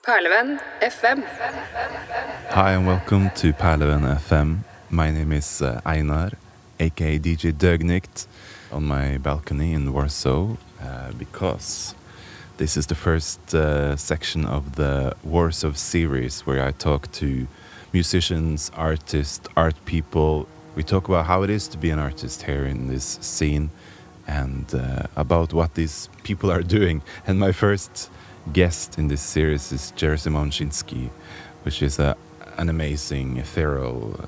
Perlevenn FM. Hi and welcome to Perlevenn FM. My name is Einar, aka DJ Døgenikt, on my balcony in Warsaw because this is the first section of the Warsaw Series where I talk to musicians, artists, art people. We talk about how it is to be an artist here in this scene and about what these people are doing. And my first guest in this series is Jerzy Mączyński, which is an amazing, ethereal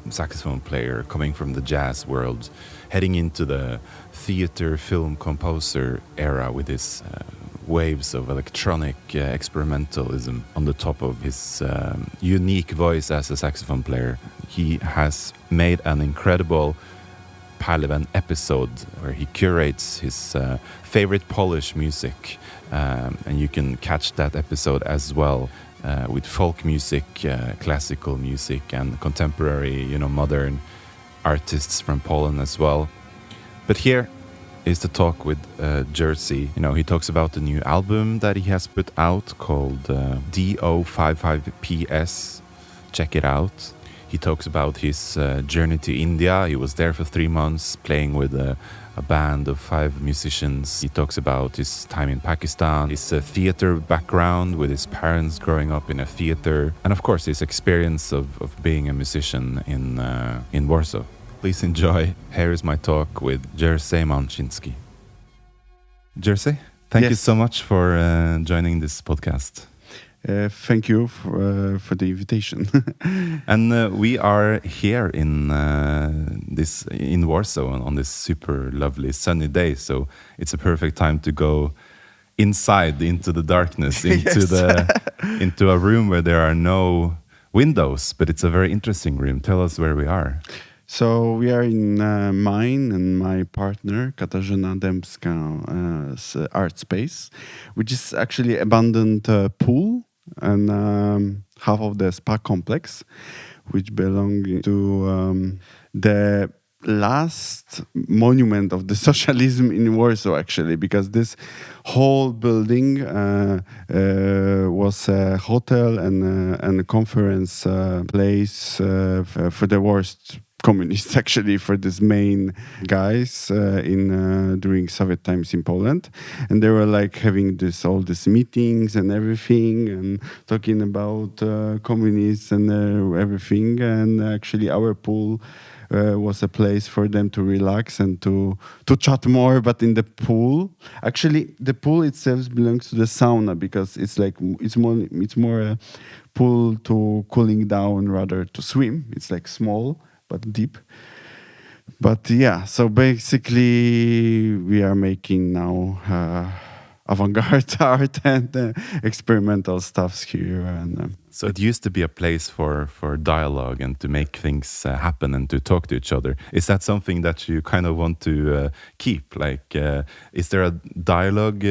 saxophone player coming from the jazz world, heading into the theater, film composer era with his waves of electronic experimentalism on the top of his unique voice as a saxophone player. He has made an incredible Perlevenn episode where he curates his favorite Polish music, and you can catch that episode as well with folk music, classical music, and contemporary, modern artists from Poland as well. But here is the talk with Jerzy. He talks about the new album that he has put out called DO55PS. Check it out. He talks about his journey to India. He was there for 3 months playing with a band of 5 musicians. He talks about his time in Pakistan, his theater background with his parents growing up in a theater, and of course his experience of being a musician in Warsaw. Please enjoy. Here is my talk with Jerzy Mączyński. Jerzy, thank you so much for joining this podcast. Thank you for the invitation. And we are here in Warsaw on this super lovely sunny day. So it's a perfect time to go inside into the darkness, into a room where there are no windows, but it's a very interesting room. Tell us where we are. So we are in mine and my partner Katarzyna Dębska's art space, which is actually abandoned pool and half of the spa complex, which belong to the last monument of the socialism in Warsaw, actually, because this whole building was a hotel and a conference place for the worst communists, actually, for these main guys during Soviet times in Poland. And they were like having all these meetings and everything and talking about communists and everything. And actually our pool was a place for them to relax and to chat more. But in the pool, actually the pool itself belongs to the sauna, because it's more a pool to cooling down rather to swim. It's like small but deep. But yeah, so basically we are making now avant-garde art and experimental stuffs here. And so it used to be a place for dialogue and to make things happen and to talk to each other. Is that something that you kind of want to keep? Like, is there a dialogue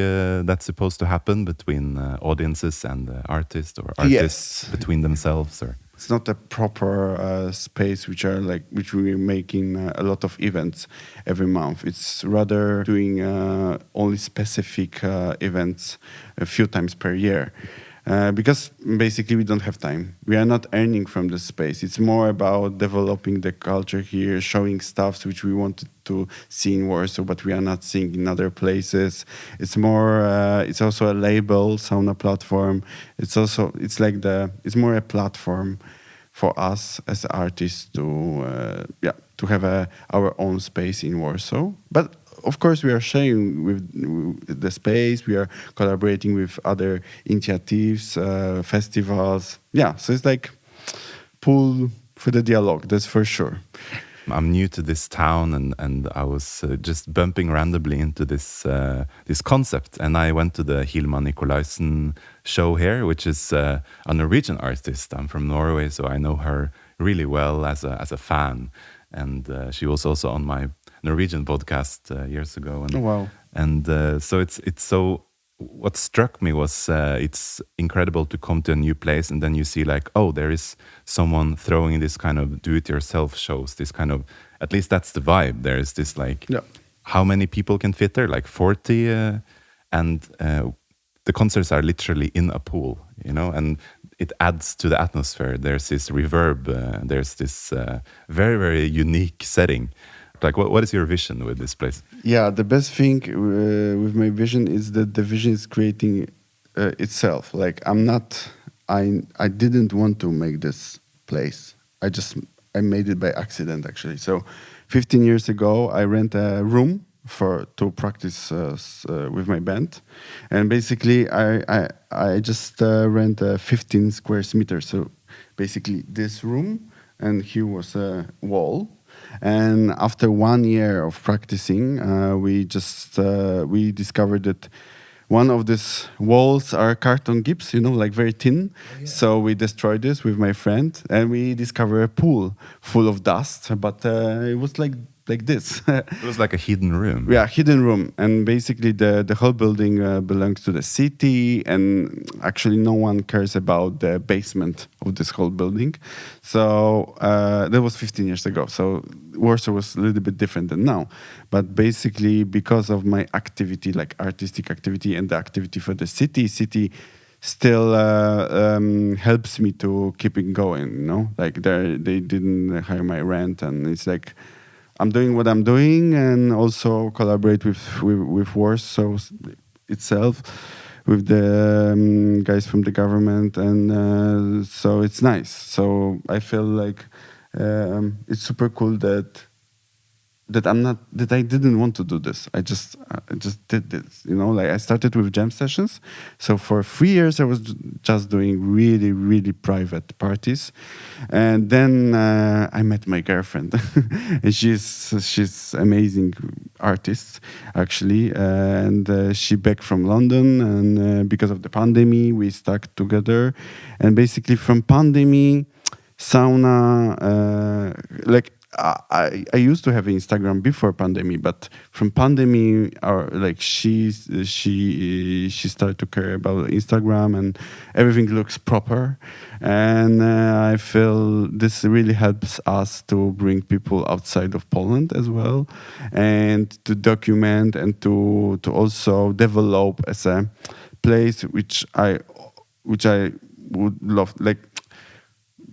that's supposed to happen between audiences and artists, or artists between themselves? Or it's not a proper space which we're making a lot of events every month. It's rather doing only specific events a few times per year. Because basically we don't have time. We are not earning from the space. It's more about developing the culture here, showing stuff which we wanted to see in Warsaw, but we are not seeing in other places. It's more. It's also a label, Sauna platform. It's more a platform for us as artists to have our own space in Warsaw. But of course, we are sharing with the space. We are collaborating with other initiatives, festivals. Yeah, so it's like pool for the dialogue, that's for sure. I'm new to this town, and I was just bumping randomly into this concept, and I went to the Hilma Nicolaisen show here, which is a Norwegian artist. I'm from Norway, so I know her really well as a fan, and she was also on my Norwegian podcast years ago. And, oh, wow! And so it's so. What struck me was it's incredible to come to a new place and then you see like, oh, there is someone throwing this kind of do-it-yourself shows. This kind of, at least that's the vibe. There is this like, how many people can fit there? Like 40, and the concerts are literally in a pool, you know, and it adds to the atmosphere. There's this reverb, there's this very, very unique setting. Like, what is your vision with this place? Yeah, the best thing with my vision is that the vision is creating itself. Like I didn't want to make this place. I made it by accident actually. So 15 years ago, I rent a room to practice with my band, and basically I just rent 15 square meters. So basically this room, and here was a wall. And after 1 year of practicing, we discovered that one of these walls are carton gips, you know, like very thin. Oh, yeah. So we destroyed this with my friend, and we discovered a pool full of dust. But it was like this. It was like a hidden room. Yeah, hidden room. And basically the whole building belongs to the city, and actually no one cares about the basement of this whole building. So that was 15 years ago. So Warsaw was a little bit different than now. But basically because of my activity, like artistic activity and the activity for the city still helps me to keep it going, you know? Like they didn't hire my rent, and it's like I'm doing what I'm doing, and also collaborate with Warsaw itself, with the guys from the government, and so it's nice. So I feel like it's super cool that I didn't want to do this. I just did this, you know. Like I started with jam sessions. So for 3 years I was just doing really, really private parties, and then I met my girlfriend, and she's amazing artist actually, and she back from London, and because of the pandemic we stuck together, and basically from pandemic, Sauna, like. I used to have Instagram before pandemic, but from pandemic, like she started to care about Instagram, and everything looks proper, and I feel this really helps us to bring people outside of Poland as well, and to document and to also develop as a place which I would love, like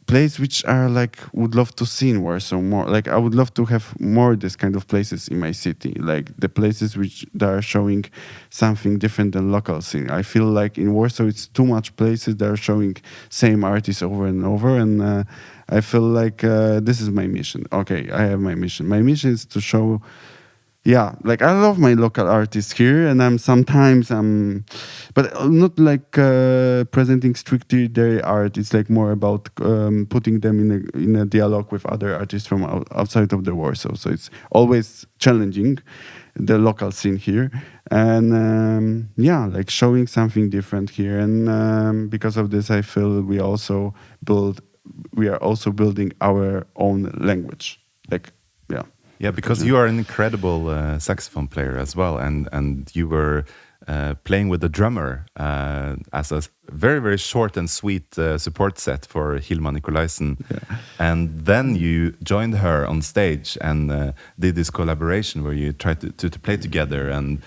place which are like would love to see in Warsaw more. Like I would love to have more this kind of places in my city, like the places which that are showing something different than local scene. I feel like in Warsaw it's too much places that are showing same artists over and over, and I feel like this is my mission. Okay, I have my mission. My mission is to show. Yeah, like I love my local artists here, and but not like presenting strictly their art. It's like more about putting them in a dialogue with other artists from outside of the Warsaw. So it's always challenging the local scene here, and like showing something different here. And because of this, I feel we are also building our own language. Like, yeah. Yeah, because you are an incredible saxophone player as well, and you were playing with the drummer as a very, very short and sweet support set for Hilma Nikolaisen. Yeah. And then you joined her on stage and did this collaboration where you tried to play together. And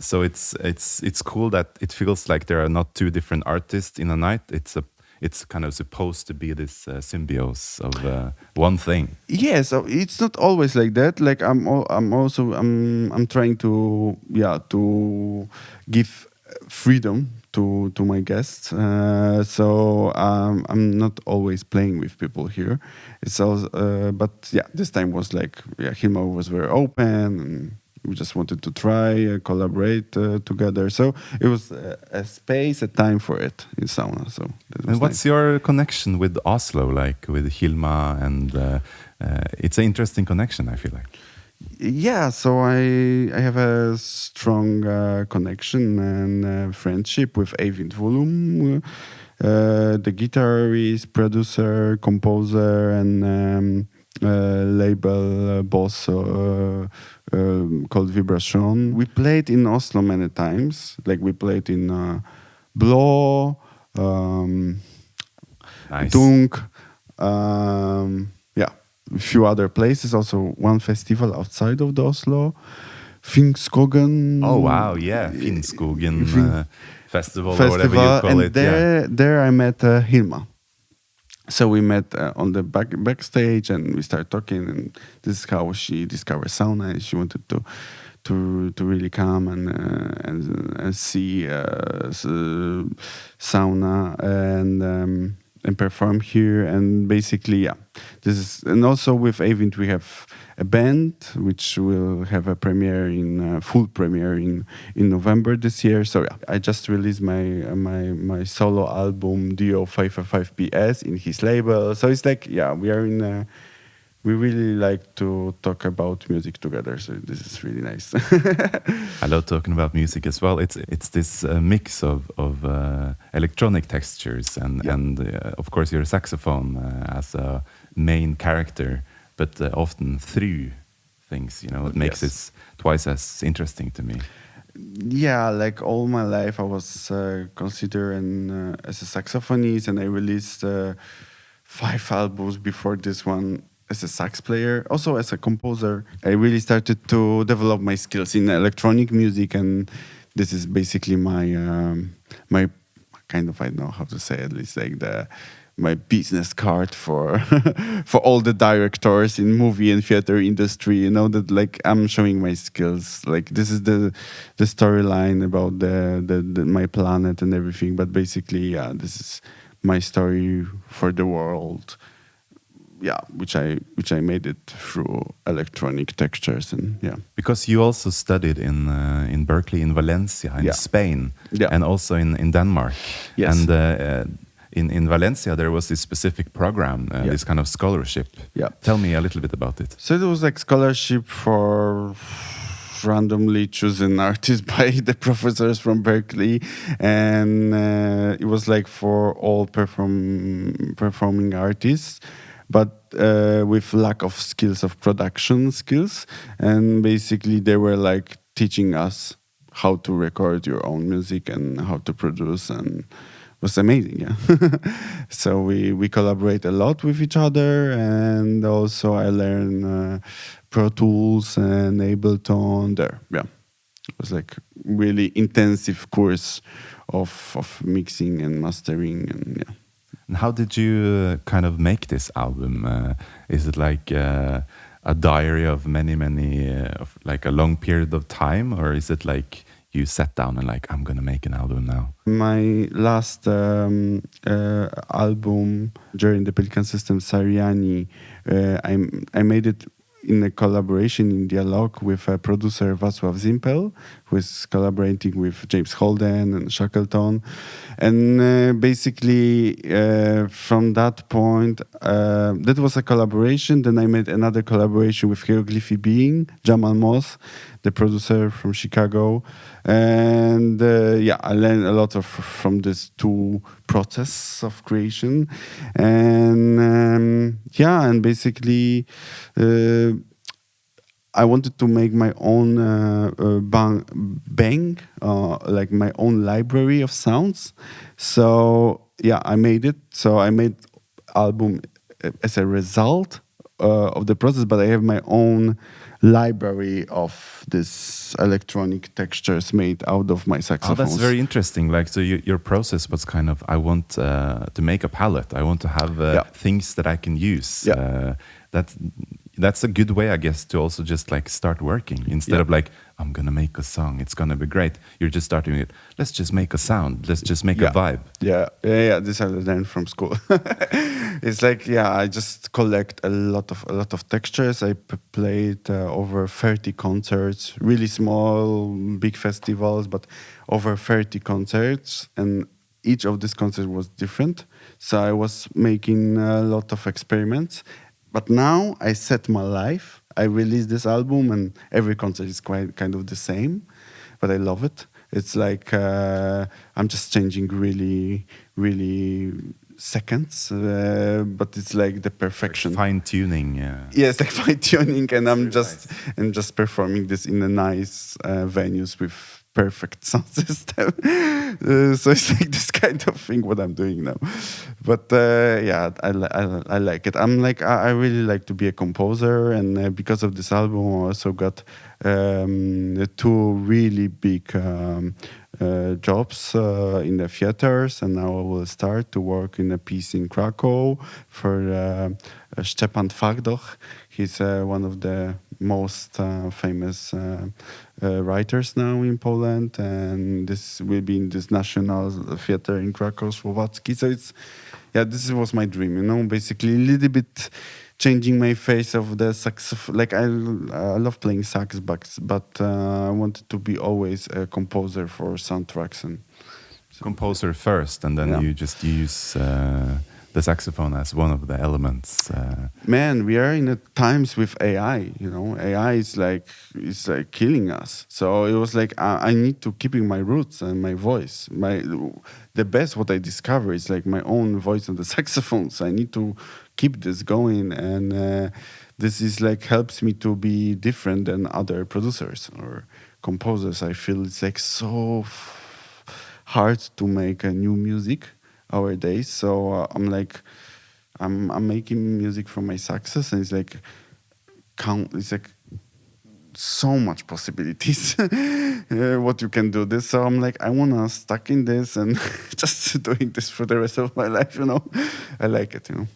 so it's cool that it feels like there are not two different artists in a night. It's kind of supposed to be this symbiosis of one thing. Yeah, so it's not always like that. Like I'm trying to give freedom to my guests. So I'm not always playing with people here. It's also, but yeah, this time was like Hilma was very open, and we just wanted to try collaborate together. So it was a space, a time for it in Sauna. So and what's your connection with Oslo, like with Hilma? And it's an interesting connection, I feel like. Yeah, so I have a strong connection and friendship with Eivind Volum, the guitarist, producer, composer, and label boss called Vibration. We played in Oslo many times. Like we played in Blå, nice. Dunk, a few other places. Also one festival outside of the Oslo. Finnskogen. Oh wow, yeah, Finnskogen festival or whatever you call and it. There I met Hilma. So we met on the backstage, and we started talking. And this is how she discovered sauna, and she wanted to really come and see sauna and perform here. And basically, yeah, this is. And also with Eivind, we have a band which will have a premiere full premiere in November this year. So yeah, I just released my solo album Dio 555 PS in his label. So it's like, yeah, we really like to talk about music together. So this is really nice. I love talking about music as well. It's this mix of electronic textures and of course your saxophone as a main character, but often through things, it makes it twice as interesting to me. Yeah, like all my life I was considered as a saxophonist, and I released 5 albums before this one as a sax player, also as a composer. I really started to develop my skills in electronic music, and this is basically my kind of, I don't know how to say it, it's like my business card for for all the directors in movie and theater industry, that like I'm showing my skills. Like this is the storyline about the my planet and everything. But basically, yeah, this is my story for the world. Yeah, which I made it through electronic textures, and yeah. Because you also studied in Berkeley, in Valencia, in Spain, and also in Denmark. Yes. And in Valencia, there was this specific program, this kind of scholarship. Yeah. Tell me a little bit about it. So it was like scholarship for randomly chosen artists by the professors from Berkeley, and it was like for all performing artists, but with lack of skills of production skills. And basically they were like teaching us how to record your own music and how to produce, and it was amazing. Yeah. So we collaborate a lot with each other, and also I learned Pro Tools and Ableton there. Yeah, it was like really intensive course of mixing and mastering, and yeah. And how did you kind of make this album? Is it like a diary of many, of like a long period of time, or is it like you sat down and like, I'm gonna make an album now? My last album during the Pelican System, Sariani, I made it in a collaboration, in dialogue with producer Wacław Zimpel, who is collaborating with James Holden and Shackleton. And basically, from that point, that was a collaboration. Then I made another collaboration with Hieroglyphy Being, Jamal Moss, the producer from Chicago. And I learned a lot from these 2 process of creation. And and basically, I wanted to make my own like my own library of sounds. So yeah, I made it. So I made album as a result of the process, but I have my own library of this electronic textures made out of my saxophones. Oh, that's very interesting. Like, so your process was kind of, I want to make a palette. I want to have things that I can use. Yeah. That's a good way, I guess, to also just like start working instead of like, I'm gonna make a song, it's gonna be great. You're just starting it. Let's just make a sound. Let's just make a vibe. Yeah. This I learned from school. It's like, I just collect a lot of textures. I played over 30 concerts, really small, big festivals, but over 30 concerts, and each of these concerts was different. So I was making a lot of experiments. But now I set my life. I released this album, and every concert is quite kind of the same, but I love it. It's like I'm just changing really, really seconds, but it's like the perfection. Like fine tuning, yeah. Yes, like fine tuning, and I'm just performing this in a nice venues with perfect sound system. So it's like this kind of thing what I'm doing now. But I like it. I really like to be a composer, and because of this album, I also got the two really big jobs in the theaters, and now I will start to work in a piece in Krakow for Szczepan Twardoch. He's one of the most famous writers now in Poland, and this will be in this national theater in Krakow, Słowacki. So it's, yeah, this was my dream, you know, basically a little bit changing my face of the saxophone. Like I love playing sax, but I wanted to be always a composer for soundtracks and composer first, and then you just use the saxophone as one of the elements. Man, we are in a times with AI. You know, AI is like killing us. So it was like I need to keeping my roots and my voice. The best what I discover is like my own voice on the saxophone. So I need to keep this going, and this is like helps me to be different than other producers or composers. I feel it's like so hard to make a new music nowadays. So I'm making music from my saxes, and it's like so much possibilities what you can do this. So I'm like, I wanna stuck in this and just doing this for the rest of my life, you know. I like it, you know.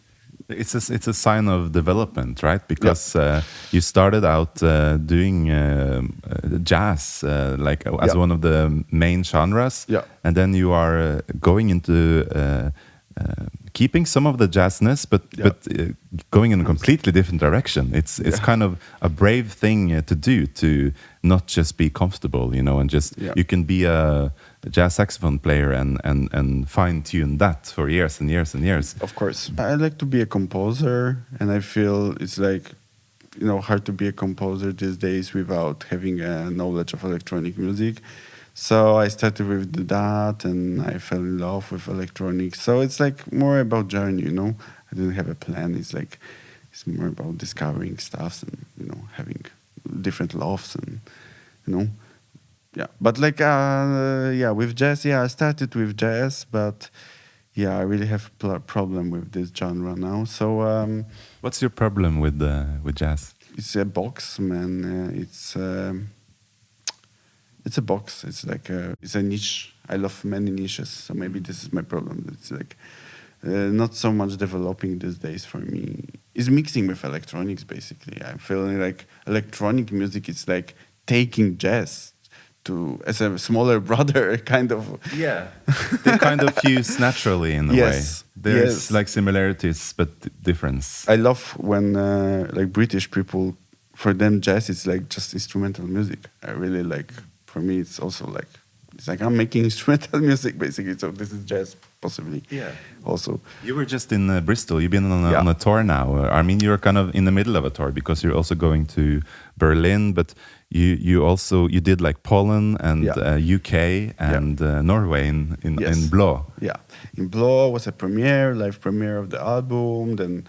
It's a sign of development, right? Because you started out doing jazz as one of the main genres, and then you are going into keeping some of the jazzness, but going in a completely different direction. It's kind of a brave thing to do, to not just be comfortable, you know, and just you can be a jazz saxophone player and fine tune that for years and years and years. Of course, I like to be a composer, and I feel it's like, you know, hard to be a composer these days without having a knowledge of electronic music. So I started with that, and I fell in love with electronics. So it's like more about journey, you know. I didn't have a plan. It's more about discovering stuff and, you know, having different loves and, you know, But like with jazz, I started with jazz, but I really have a problem with this genre now. So what's your problem with jazz? It's a box, man. It's a box. It's like it's a niche. I love many niches, so maybe this is my problem. It's like not so much developing these days for me. It's mixing with electronics, basically. I'm feeling like electronic music is like taking jazz as a smaller brother, kind of. Yeah, they kind of fuse naturally in a way. There's like similarities, but difference. I love when like British people, for them jazz is like just instrumental music. I really like. For me, it's also like, it's like I'm making instrumental music, basically. So this is jazz, possibly. Yeah. Also. You were just in Bristol. You've been on a tour now. I mean, you're kind of in the middle of a tour because you're also going to Berlin, but you did like Poland and UK and Norway in Blå. Yeah. In Blå was a live premiere of the album. Then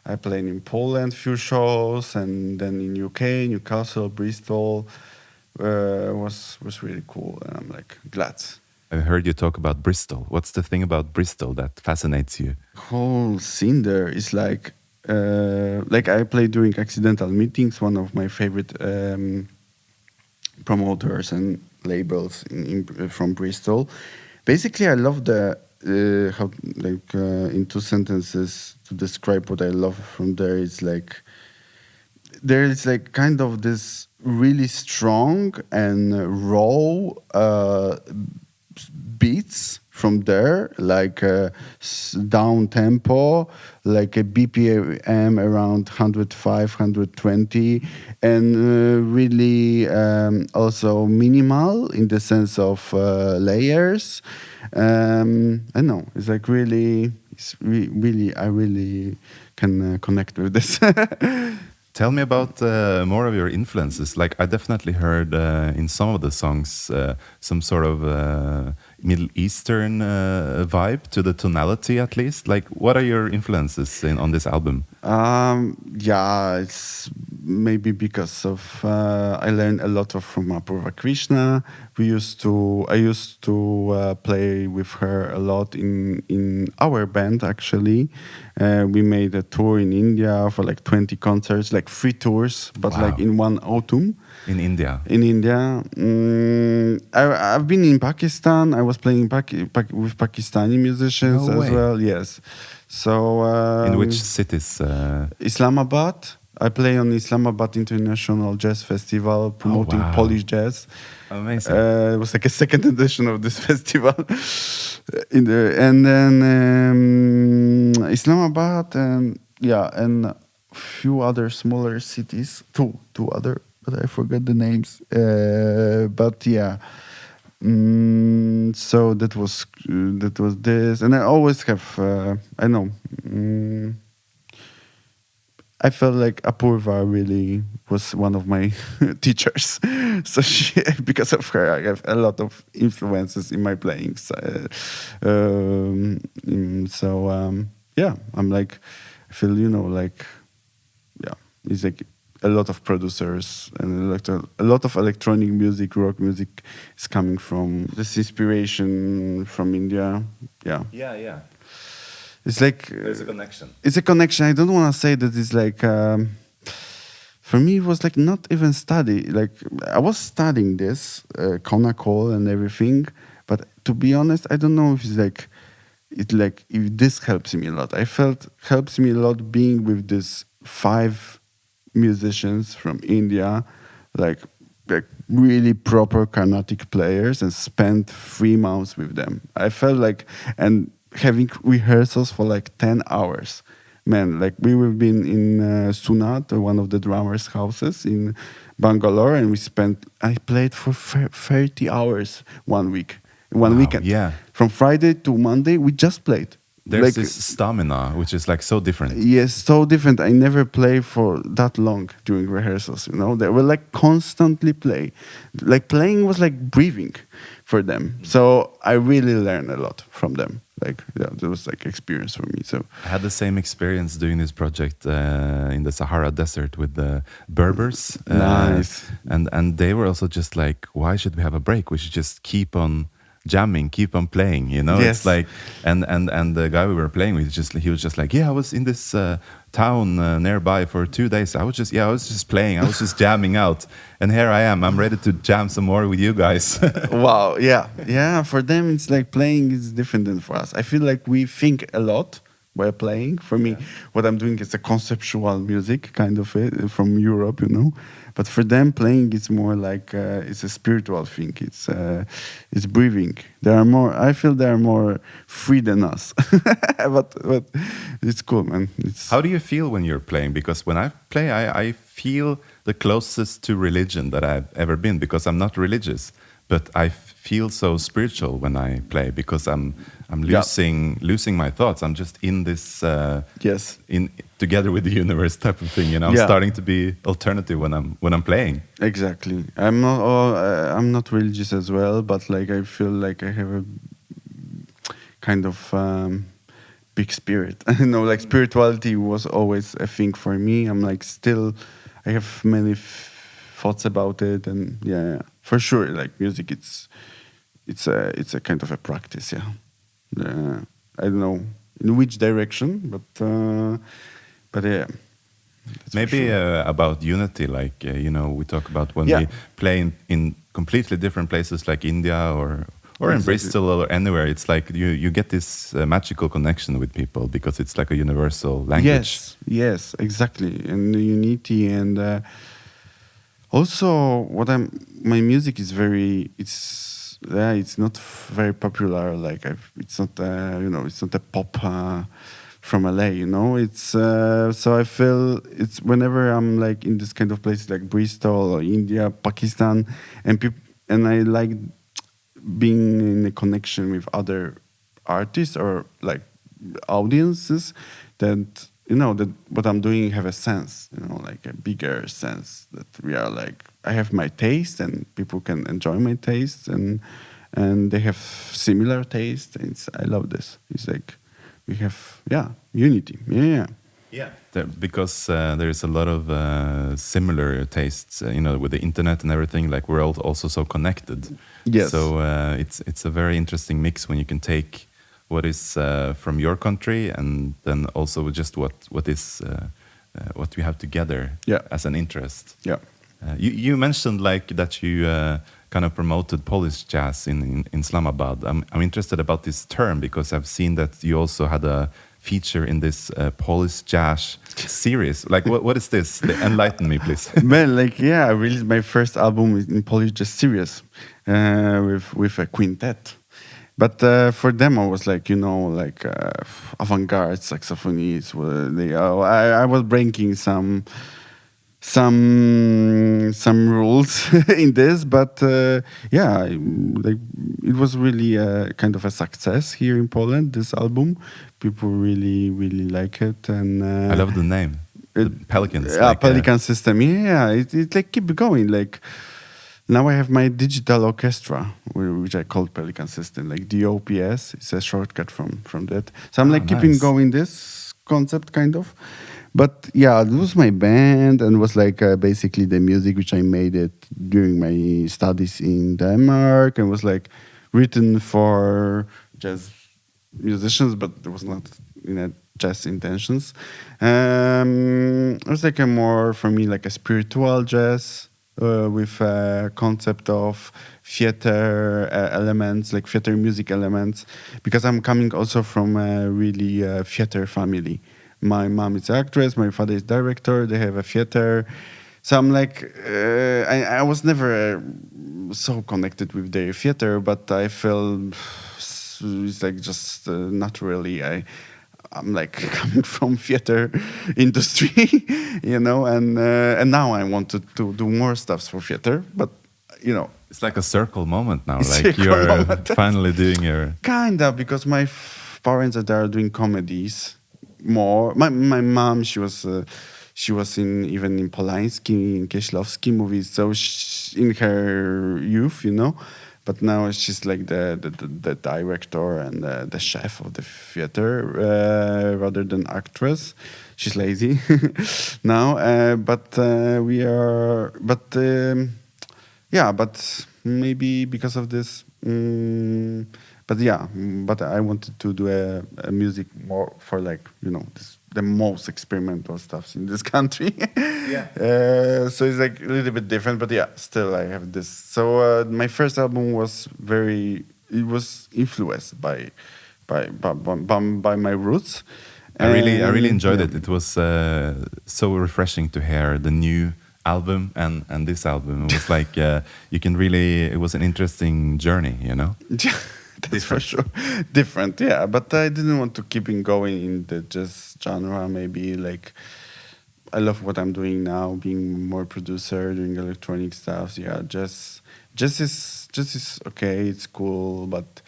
I played in Poland, few shows, and then in UK, Newcastle, Bristol. Was really cool, and I'm like glad. I heard you talk about Bristol. What's the thing about Bristol that fascinates you? Whole scene there is like I play during Accidental Meetings, one of my favorite promoters and labels from Bristol. Basically, I love the how in 2 sentences to describe what I love from there. It's like there is like kind of this really strong and raw beats from there, like down tempo, like a BPM around 105, 120, and really also minimal in the sense of layers. I don't know, it's like really, I really can connect with this. Tell me about more of your influences. Like I definitely heard in some of the songs some sort of Middle Eastern vibe to the tonality, at least. Like, what are your influences on this album? It's maybe because of I learned a lot from Apurva Krishna. I used to play with her a lot in our band. Actually, we made a tour in India for like 20 concerts, like 3 tours, but Wow. like in one autumn. In India. In India, I've been in Pakistan. I was playing with Pakistani musicians No as way. well. Yes, so In which cities? Islamabad. I play on Islamabad International Jazz Festival, promoting wow. Polish jazz. Amazing. It was like a second edition of this festival. And then Islamabad and a few other smaller cities. Two other, but I forgot the names. But yeah. So that was this, and I always have I felt like Apurva really was one of my teachers. So because of her, I have a lot of influences in my playing. I'm like, I feel, it's like a lot of producers and a lot of electronic music, rock music is coming from this inspiration from India. Yeah. Yeah. It's like There's a connection. It's a connection. I don't want to say that it's like for me it was like not even study. Like I was studying this Conacol and everything, but to be honest, I don't know if it's like if this helps me a lot. I felt helps me a lot being with these 5 musicians from India, like really proper Carnatic players, and spent 3 months with them. I felt like and having rehearsals for like 10 hours. Man, like we've been in Sunat, one of the drummers' houses in Bangalore, and I played for 30 hours one weekend. Yeah. From Friday to Monday, we just played. There's like, this stamina, which is like so different. Yes, so different. I never play for that long during rehearsals, They were like constantly play. Like playing was like breathing for them. So I really learned a lot from them. Like, yeah, that was like experience for me. So I had the same experience doing this project in the Sahara Desert with the Berbers. Nice. And they were also just like, why should we have a break? We should just keep on jamming, keep on playing, Yes. It's like, and the guy we were playing with, he was just like, yeah, I was in this town nearby for 2 days. I was just playing, I was just jamming out, and here I am, I'm ready to jam some more with you guys. Wow, yeah. For them, it's like playing is different than for us. I feel like we think a lot while playing. For me, what I'm doing is a conceptual music kind of from Europe, But for them, playing is more like it's a spiritual thing. It's breathing. I feel they are more free than us. but it's cool, man. How do you feel when you're playing? Because when I play, I feel the closest to religion that I've ever been, because I'm not religious, but I feel so spiritual when I play, because I'm losing my thoughts. I'm just in this together with the universe type of thing. I'm starting to be alternative when I'm playing. Exactly. I'm not religious as well, but like I feel like I have a kind of big spirit. Like spirituality was always a thing for me. I'm like I have many thoughts about it, and for sure, like music, it's a kind of a practice. I don't know in which direction, but yeah. Maybe sure. about unity, like we talk about when we play in completely different places, like India or in Bristol or anywhere. It's like you get this magical connection with people, because it's like a universal language. Yes, exactly, and the unity, and also my music is it's not very popular. Like it's not it's not a pop from LA. It's so I feel it's whenever I'm like in this kind of places like Bristol or India, Pakistan, and I like being in a connection with other artists or like audiences, that that what I'm doing have a sense, like a bigger sense, that we are like I have my taste and people can enjoy my taste, and they have similar taste. I love this. It's like we have unity. Yeah. Yeah, because there is a lot of similar tastes, with the internet and everything. Like we're all also so connected. Yes. So it's a very interesting mix when you can take what is from your country and then also just what is what you have together as an interest. Yeah. You mentioned like that you kind of promoted Polish jazz in Islamabad. I'm interested about this term because I've seen that you also had a feature in this Polish jazz series. Like, what is this? Enlighten me, please. Man, like, I released my first album in Polish jazz series with a quintet. But for them, I was like, avant-garde saxophonist. I was breaking some rules in this, but like it was really kind of a success here in Poland. This album, people really like it, and I love the name, Pelicans. Pelican system. Yeah, it like keep going. Like now I have my digital orchestra, which I call Pelican system, like DOPS. It's a shortcut from that. So I'm keeping going this concept kind of. But yeah, it was my band and was like basically the music which I made it during my studies in Denmark and was like written for jazz musicians, but it was not in a jazz intentions. It was like a more, for me, like a spiritual jazz with a concept of theater elements, like theater music elements, because I'm coming also from a really theater family. My mom is an actress, my father is director, they have a theater. So I'm like, I was never so connected with their theater, but I felt it's like just naturally, I'm like coming from theater industry, and now I wanted to do more stuff for theater, but it's like a circle moment now, like you're finally doing your... Kinda, because my parents are doing comedies. More, my mom, she was even in Polański, in Kieślowski movies. So in her youth, but now she's like the director and the chef of the theater rather than actress. She's lazy now, but we are. But but maybe because of this. But I wanted to do a music more for the most experimental stuff in this country. So it's like a little bit different, but still I have this. So my first album was influenced by my roots. I really enjoyed it. It was so refreshing to hear the new album and this album. It was like it was an interesting journey, That's for sure. Different, but I didn't want to keep going in the jazz genre. Maybe like I love what I'm doing now, being more producer, doing electronic stuff. Yeah, jazz is okay. It's cool, but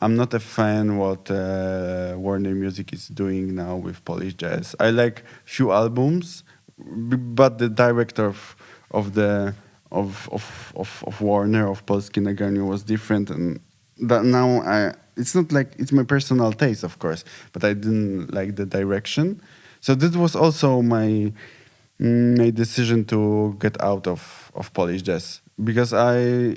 I'm not a fan what Warner Music is doing now with Polish jazz. I like few albums, but the director of Warner of Polskie Nagranie was different and. That now it's not like it's my personal taste, of course, but I didn't like the direction. So this was also my decision to get out of Polish jazz because I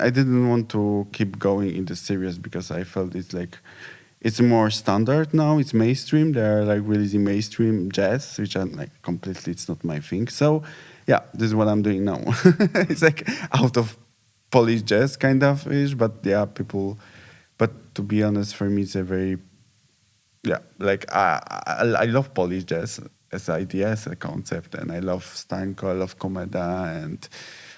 didn't want to keep going in the series because I felt it's more standard now. It's mainstream. They're like releasing mainstream jazz, which I'm like completely. It's not my thing. So this is what I'm doing now. It's like out of Polish jazz kind of ish, but people. But to be honest, for me, it's a very I love Polish jazz as an idea, as a concept, and I love Stańko, I love Komeda, and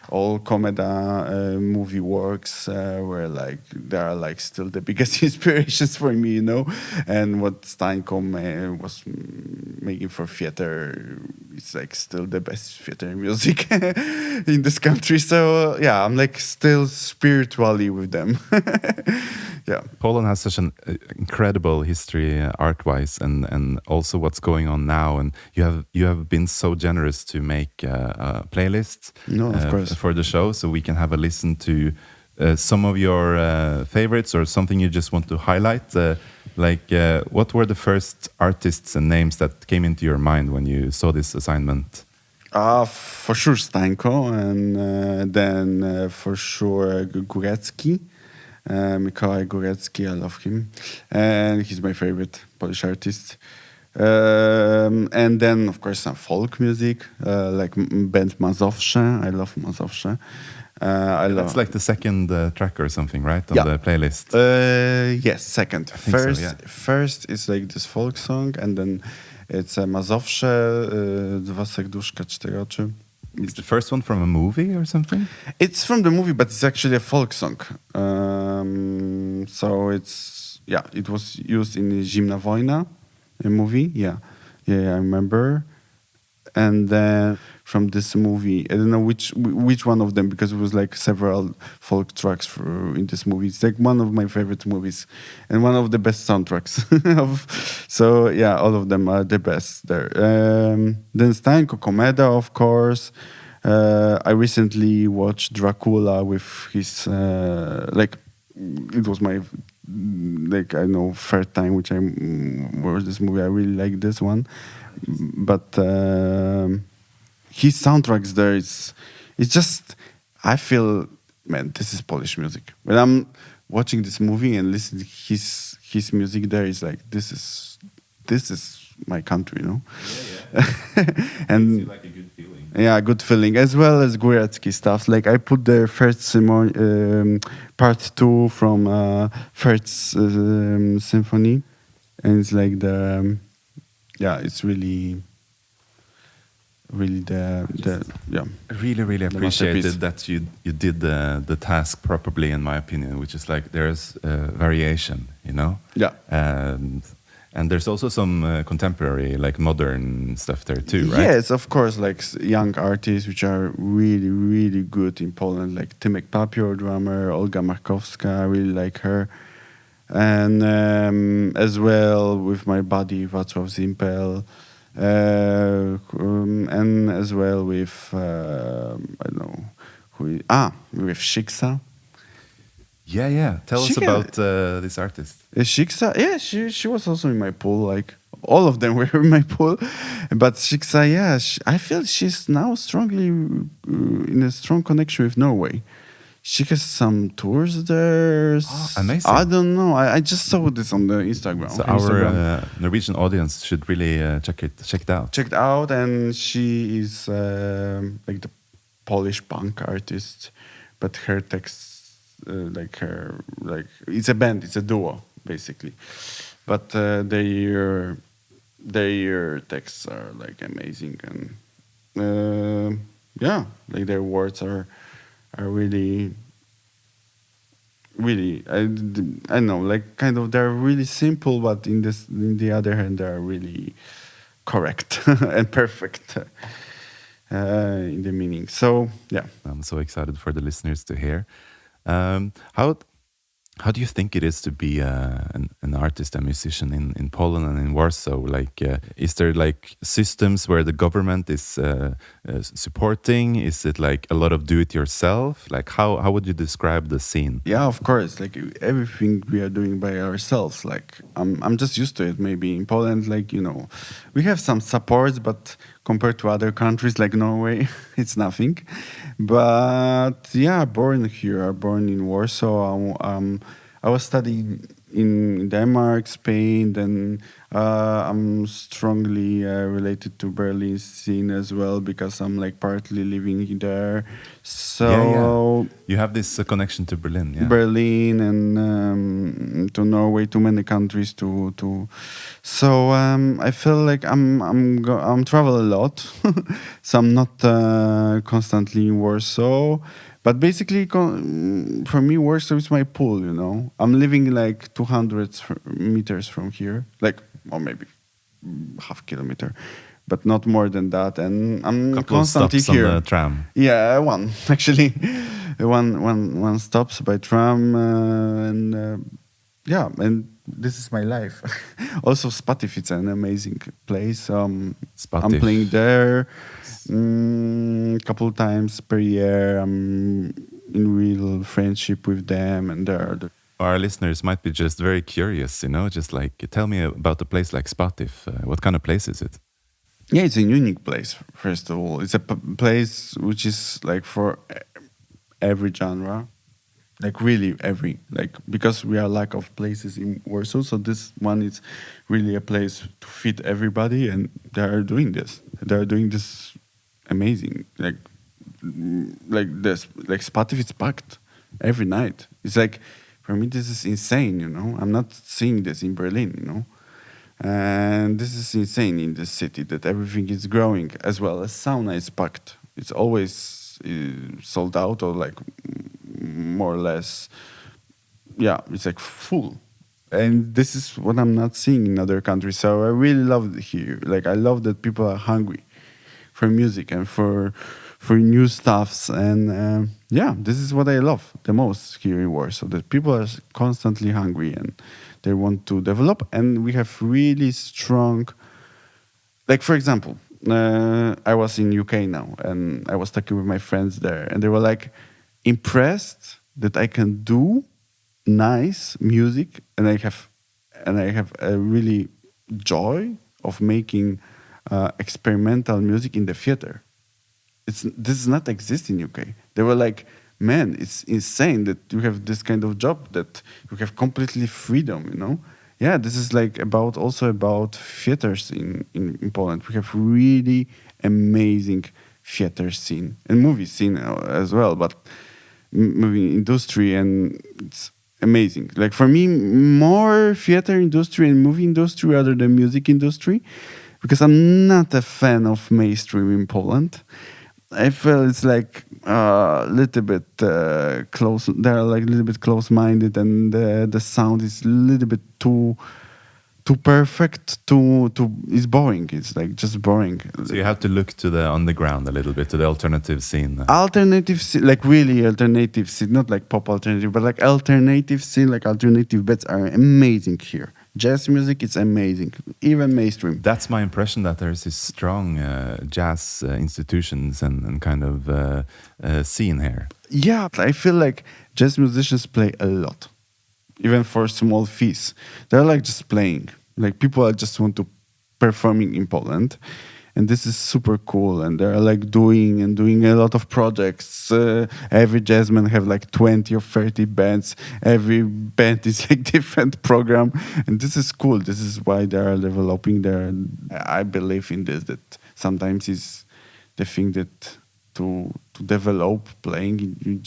all Komeda movie works were they are still the biggest inspirations for me, and what Stańko was making for theater, it's still the best theater music in this country. So I'm still spiritually with them. Poland has such an incredible history art-wise, and also what's going on now. And you have been so generous to make a playlist of course. for the show, so we can have a listen to some of your favorites or something you just want to highlight? What were the first artists and names that came into your mind when you saw this assignment? For sure Stanko, and then for sure Górecki. Mikołaj Górecki, I love him. And he's my favorite Polish artist. And then, of course, some folk music, like band Mazowsze. I love Mazowsze. That's like the second track or something, right? On the playlist. Yes, second. First is like this folk song, and then it's Mazowsze, Dwa serduszka, cztery oczy. Is the first one from a movie or something? It's from the movie, but it's actually a folk song. So it was used in Zimna Wojna, a movie. Yeah, I remember. And then from this movie, I don't know which one of them, because it was like several folk tracks in this movie. It's like one of my favorite movies and one of the best soundtracks. So yeah, all of them are the best there. Then Stanko Komeda, of course. I recently watched Dracula with his it was my third time which I watched this movie. I really like this one, but his soundtracks there, it's just, I feel, man, this is Polish music. When I'm watching this movie and listening to his music there, it's like this is my country, you know. And it's like a good feeling. Yeah, good feeling, as well as Górecki stuff. Like I put the first part 2 from first symphony, and it's like it's really Really appreciated that you did the task properly, in my opinion, which is like there's variation, you know. Yeah. And there's also some contemporary, like modern stuff there too, right? Yes, of course, like young artists which are really, really good in Poland, like Tymek Papior, drummer, Olga Markowska, I really like her. And as well with my buddy Wacław Zimpel, and as well with, I don't know, with Shiksa. Yeah. Tell us about this artist. Shiksa, yeah, she was also in my pool. Like all of them were in my pool, but Shiksa, yeah, I feel she's now strongly in a strong connection with Norway. She has some tours there. Amazing! I don't know. I just saw this on the Instagram. So our Norwegian audience should really check it out. Check it out, and she is like the Polish punk artist, but her texts. It's a band, it's a duo basically, but their texts are like amazing, and like their words are really I know, like kind of they're really simple, but in the other hand they're really correct and perfect in the meaning. So yeah, I'm so excited for the listeners to hear. How do you think it is to be an artist, a musician in Poland and in Warsaw? Like, is there like systems where the government is supporting? Is it like a lot of do-it-yourself? Like, how would you describe the scene? Yeah, of course. Like everything we are doing by ourselves. Like I'm just used to it. Maybe in Poland, like we have some supports, but compared to other countries like Norway, it's nothing. But yeah, born in Warsaw. I was studying in Denmark, Spain, then I'm strongly related to Berlin scene as well because I'm like partly living there. So you have this connection to Berlin, yeah. Berlin and to Norway, too many countries to. So I feel like I'm travel a lot, so I'm not constantly in Warsaw. But basically, for me, Warsaw is my pool, I'm living like 200 meters from here, or maybe half kilometer, but not more than that. And I'm constantly here. On the tram. Yeah, one, actually. one stops by tram. And this is my life. Also, Spatif, it's an amazing place. I'm playing there. Couple times per year. I'm in real friendship with them, and they're Our listeners might be just very curious, just like tell me about a place like Spatif. What kind of place is it? yeah, it's a unique place. First of all, it's a place which is like for every genre, like really every, like, because we are lack of places in Warsaw, so this one is really a place to fit everybody, and they are doing this amazing, like this, like Spatif is packed every night. It's like, for me this is insane, I'm not seeing this in Berlin. And this is insane in this city, that everything is growing, as well as Sauna is packed. It's always sold out, or like more or less, yeah, it's like full. And this is what I'm not seeing in other countries. So I really love it here. Like, I love that people are hungry for music and for new stuffs. And yeah, this is what I love the most here in Warsaw, that people are constantly hungry and they want to develop. And we have really strong, like, for example, I was in UK now, and I was talking with my friends there, and they were like impressed that I can do nice music, and I have a really joy of making experimental music in the theater. This does not exist in UK. They were like, man, it's insane that you have this kind of job, that you have completely freedom. Yeah, this is like also about theaters in Poland. We have really amazing theater scene and movie scene as well, but movie industry, and it's amazing. Like, for me, more theater industry and movie industry rather than music industry, because I'm not a fan of mainstream in Poland. I feel it's like a little bit close. They're like a little bit close-minded, and the sound is a little bit too perfect. It's boring. It's like just boring. So you have to look to the underground a little bit, to the alternative scene. Alternative scene, like really alternative scene, not like pop alternative, but like alternative scene, like alternative beds are amazing here. Jazz music is amazing, even mainstream. That's my impression, that there's this strong jazz institutions and kind of scene here. Yeah, I feel like jazz musicians play a lot, even for small fees. They're like just playing. Like, people are just want to performing in Poland, and this is super cool. And they're like doing a lot of projects. Every jazzman have like 20 or 30 bands. Every band is like different program, and this is cool. This is why they are developing I believe in this, that sometimes is the thing that to develop playing, you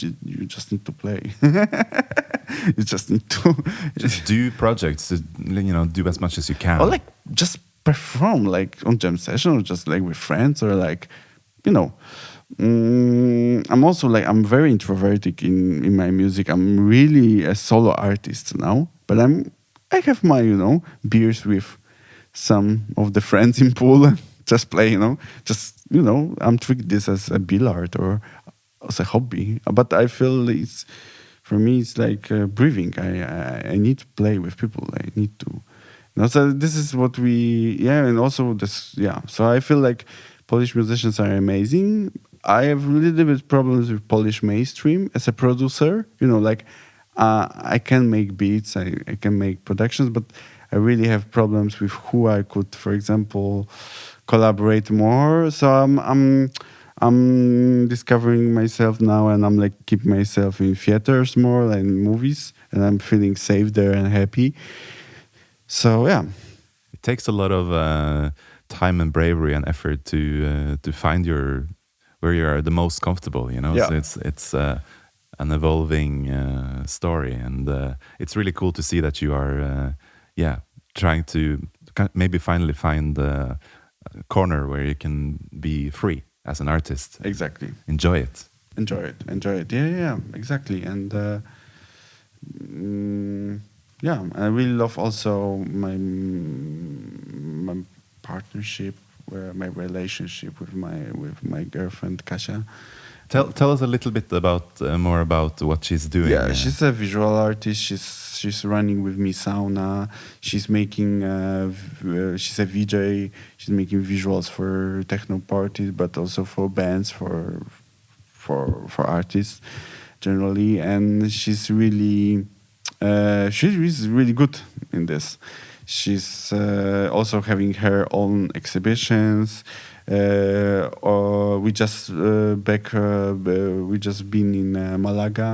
just need to play. You just need to just do projects, do as much as you can, or like just perform, like on jam session, or just like with friends, or like, I'm also like, I'm very introverted in my music. I'm really a solo artist now, but I have my beers with some of the friends in Poland, just play, I'm treating this as a billard or as a hobby. But I feel for me it's like breathing. I need to play with people. I need to. So this is what and also this, So I feel like Polish musicians are amazing. I have a little bit problems with Polish mainstream as a producer. I can make beats, I can make productions, but I really have problems with who I could, for example, collaborate more. So I'm discovering myself now, and I'm like keep myself in theaters more and movies, and I'm feeling safe there and happy. So yeah, it takes a lot of time and bravery and effort to find where you are the most comfortable. Yeah. So it's an evolving story, and it's really cool to see that you are trying to maybe finally find a corner where you can be free as an artist. Exactly. Enjoy it. Yeah, exactly. And I really love also my partnership, my relationship with my girlfriend Kasia. Tell us a little bit more about what she's doing. Yeah, she's a visual artist. She's running with me Sauna. She's making. She's a VJ. She's making visuals for techno parties, but also for bands, for artists. generally, and she's really good in this. She's also having her own exhibitions. Or we just we just been in Malaga.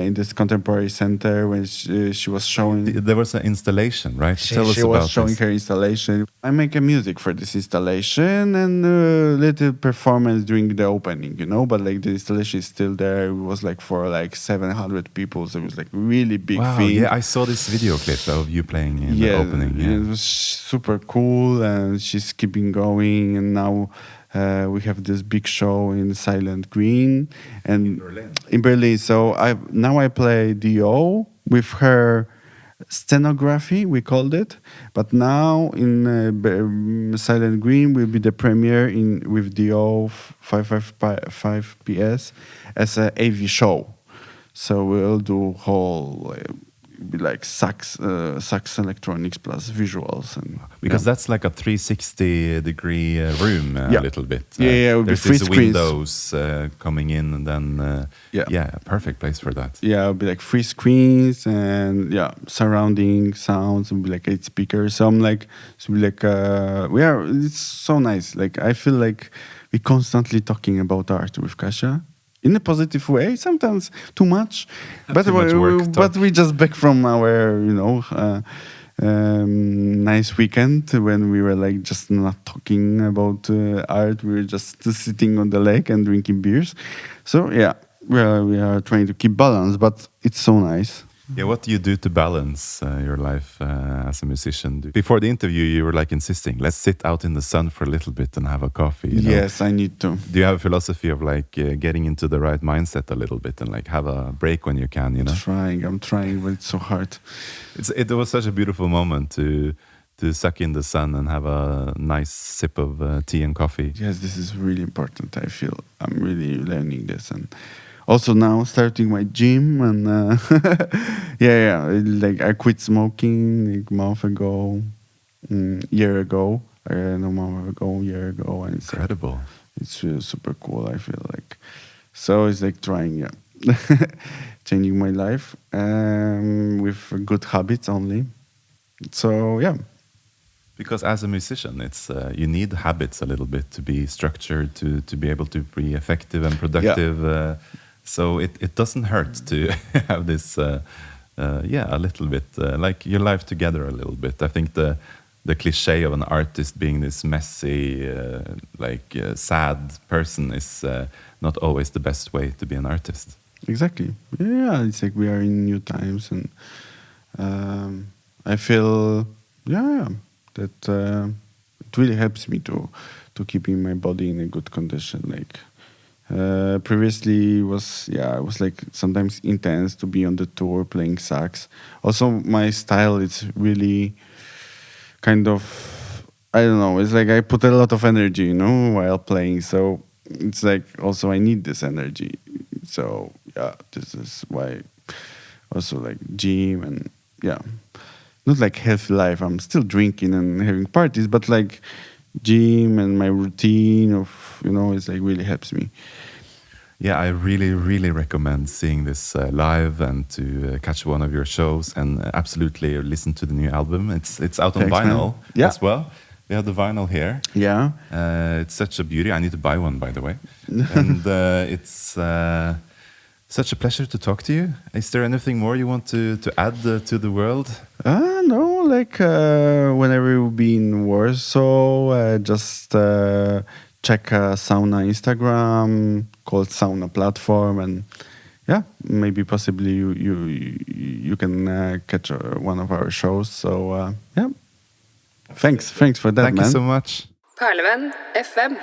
In this contemporary center when she was showing. There was an installation, right? Tell us she about was showing this. her installation. I make a music for this installation and a little performance during the opening, but like the installation is still there. It was like for like 700 people, so it was like really big thing. Yeah, I saw this video clip of you playing in the opening. Yeah, it was super cool, and she's keeping going, and now we have this big show in Silent Green and in Berlin. So I play DO with her scenography, we called it. But now in Silent Green will be the premiere with DO 555 PS as a AV show. So we'll do whole. Be like sax electronics plus visuals, and because that's like a 360-degree room a little bit. It would there's be free these screens. windows coming in, and then a perfect place for that. Yeah, it'll be like free screens and surrounding sounds, and be like 8 speakers. So I'm like, it's so nice. Like I feel like we constantly talking about art with Kasia. In a positive way, sometimes too much, but we just back from our nice weekend when we were like just not talking about art. We were just sitting on the lake and drinking beers. So we are trying to keep balance, but it's so nice. Yeah, what do you do to balance your life as a musician? Before the interview, you were like insisting, let's sit out in the sun for a little bit and have a coffee. Yes, I need to. Do you have a philosophy of like getting into the right mindset a little bit and like have a break when you can, I'm trying, but it's so hard. It was such a beautiful moment to suck in the sun and have a nice sip of tea and coffee. Yes, this is really important. I feel I'm really learning this, and also now starting my gym, and like I quit smoking like a month ago, year ago, year ago, and it's incredible. It's really super cool. I feel like so it's like trying, changing my life with good habits only. So because as a musician, it's you need habits a little bit to be structured, to be able to be effective and productive. So it doesn't hurt to have this, a little bit like your life together a little bit. I think the cliche of an artist being this messy, sad person is not always the best way to be an artist. Exactly. Yeah, it's like we are in new times, and I feel that it really helps me to keeping my body in a good condition. Like previously it was like sometimes intense to be on the tour playing sax. Also my style is really kind of, I don't know, it's like I put a lot of energy, while playing. So it's like also I need this energy. So this is why also like gym and not like healthy life. I'm still drinking and having parties, but like gym and my routine of, it's like really helps me. Yeah, I really, really recommend seeing this live and to catch one of your shows, and absolutely listen to the new album. It's out on vinyl as well. We have the vinyl here. Yeah. It's such a beauty. I need to buy one, by the way. And it's such a pleasure to talk to you. Is there anything more you want to add to the world? No, like whenever you be in Warsaw, just check Sauna Instagram, called Sauna Platform, and maybe possibly you can catch one of our shows. So thanks for that, Thank man. you so much. Perlevenn FM.